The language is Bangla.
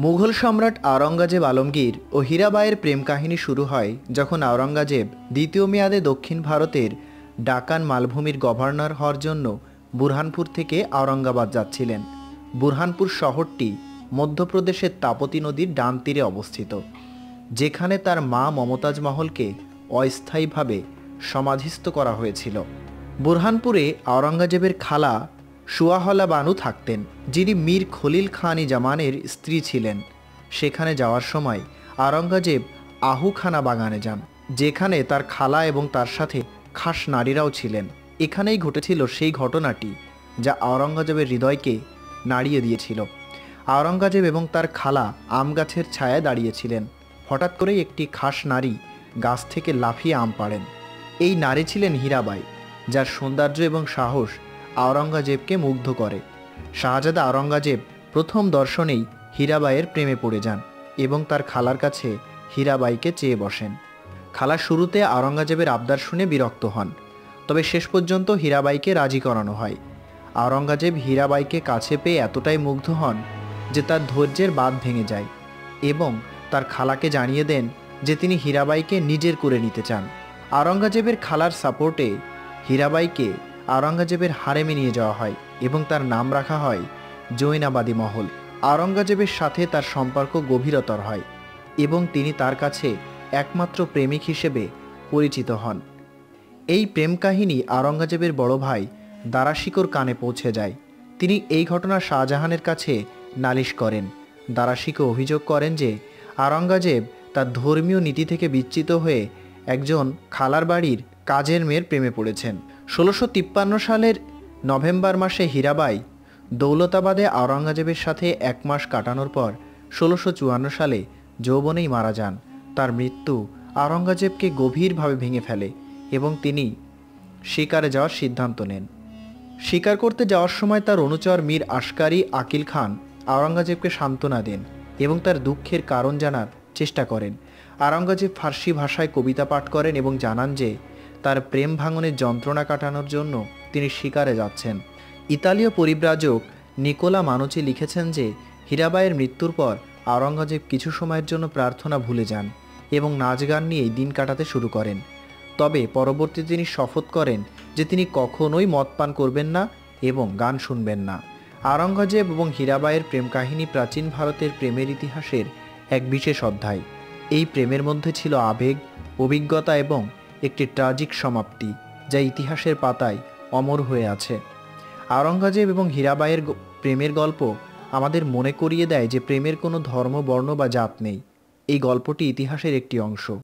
মুঘল সম্রাট আওরঙ্গজেব আলমগীর ও হীরাবাইয়ের প্রেম কাহিনী শুরু হয় যখন আওরঙ্গজেব দ্বিতীয় মেয়াদে দক্ষিণ ভারতের ডাকান মালভূমির গভর্নর হওয়ার জন্য বুরহানপুর থেকে আওরঙ্গাবাদ যাচ্ছিলেন। বুরহানপুর শহরটি মধ্যপ্রদেশের তাপতী নদীর ডান তীরে অবস্থিত, যেখানে তার মা মমতাজ মহলকে অস্থায়ীভাবে সমাধিস্থ করা হয়েছিল। বুরহানপুরে আওরঙ্গজেবের খালা সুয়াহলা বানু থাকতেন, যিনি মীর খলিল খান ই জামানের স্ত্রী ছিলেন। সেখানে যাওয়ার সময় আওরঙ্গজেব আহুখানা বাগানে যান, যেখানে তার খালা এবং তার সাথে খাস নারীরাও ছিলেন। এখানেই ঘটেছিল সেই ঘটনাটি যা আওরঙ্গজেবের হৃদয়কে নাড়িয়ে দিয়েছিল। আওরঙ্গজেব এবং তার খালা আম গাছের ছায়ায় দাঁড়িয়েছিলেন। হঠাৎ করেই একটি খাস নারী গাছ থেকে লাফিয়ে আম পাড়েন। এই নারী ছিলেন হীরাবাই, যার সৌন্দর্য এবং সাহস আওরঙ্গজেবকে মুগ্ধ করে। শাহজাদা আওরঙ্গজেব প্রথম দর্শনেই হীরাবাইয়ের প্রেমে পড়ে যান এবং তার খালার কাছে হীরাবাইকে চেয়ে বসেন। খালা শুরুতে আওরঙ্গজেবের আবদার শুনে বিরক্ত হন, তবে শেষ পর্যন্ত হীরাবাইকে রাজি করানো হয়। আওরঙ্গজেব হীরাবাইকে কাছে পেয়ে এতটাই মুগ্ধ হন যে তার ধৈর্যের বাঁধ ভেঙে যায় এবং তার খালাকে জানিয়ে দেন যে তিনি হীরাবাইকে নিজের করে নিতে চান। আওরঙ্গজেবের খালার সাপোর্টে হীরাবাইকে আওরঙ্গজেবের হারেমে নিয়ে যাওয়া হয় এবং তার নাম রাখা হয় জৈনাবাদী মহল। আওরঙ্গজেবের সাথে তার সম্পর্ক গভীরতর হয় এবং তিনি তার কাছে একমাত্র প্রেমিক হিসেবে পরিচিত হন। এই প্রেম কাহিনী আওরঙ্গজেবের বড় ভাই দারাশিকোর কানে পৌঁছে যায়। তিনি এই ঘটনা শাহজাহানের কাছে নালিশ করেন। দারাশিকো অভিযোগ করেন যে আওরঙ্গজেব তার ধর্মীয় নীতি থেকে বিচ্যুত হয়ে একজন খালার বাড়ির কাজের মেয়ের প্রেমে পড়েছেন। 1653 সালের নভেম্বর মাসে হীরাবাই দৌলতাবাদে আওরঙ্গজেবের সাথে 1 মাস কাটানোর পর 1654 সালে যৌবনেই মারা যান। তার মৃত্যু আওরঙ্গজেবকে গভীরভাবে ভেঙে ফেলে এবং তিনি শিকারে যাওয়ার সিদ্ধান্ত নেন। শিকার করতে যাওয়ার সময় তার অনুচর মীর আশকারি আকিল খান আওরঙ্গজেবকে সান্ত্বনা দেন এবং তার দুঃখের কারণ জানার চেষ্টা করেন। আওরঙ্গজেব ফার্সি ভাষায় কবিতা পাঠ করেন এবং জানান যে তার প্রেম ভাঙনের যন্ত্রণা কাটানোর জন্য তিনি শিকারে যাচ্ছেন। ইতালীয় পরিব্রাজক নিকোলা মানুচি লিখেছেন যে হীরাবাইয়ের মৃত্যুর পর আওরঙ্গজেব কিছু সময়ের জন্য প্রার্থনা ভুলে যান এবং নাচ গান নিয়েই দিন কাটাতে শুরু করেন। তবে পরবর্তীতে তিনি শপথ করেন যে তিনি কখনোই মদ পান করবেন না এবং গান শুনবেন না। আওরঙ্গজেব এবং হীরাবাইয়ের প্রেম কাহিনী প্রাচীন ভারতের প্রেমের ইতিহাসের এক বিশেষ অধ্যায়। এই প্রেমের মধ্যে ছিল আবেগ, অভিজ্ঞতা এবং একটি ট্র্যাজিক সমাপ্তি, যা ইতিহাসের পাতায় অমর হয়ে আছে। আওরঙ্গজেব এবং হীরাবাইয়ের প্রেমের গল্প আমাদের মনে করিয়ে দেয় যে প্রেমের কোনো ধর্ম, বর্ণ বা জাত নেই। এই গল্পটি ইতিহাসের একটি অংশ।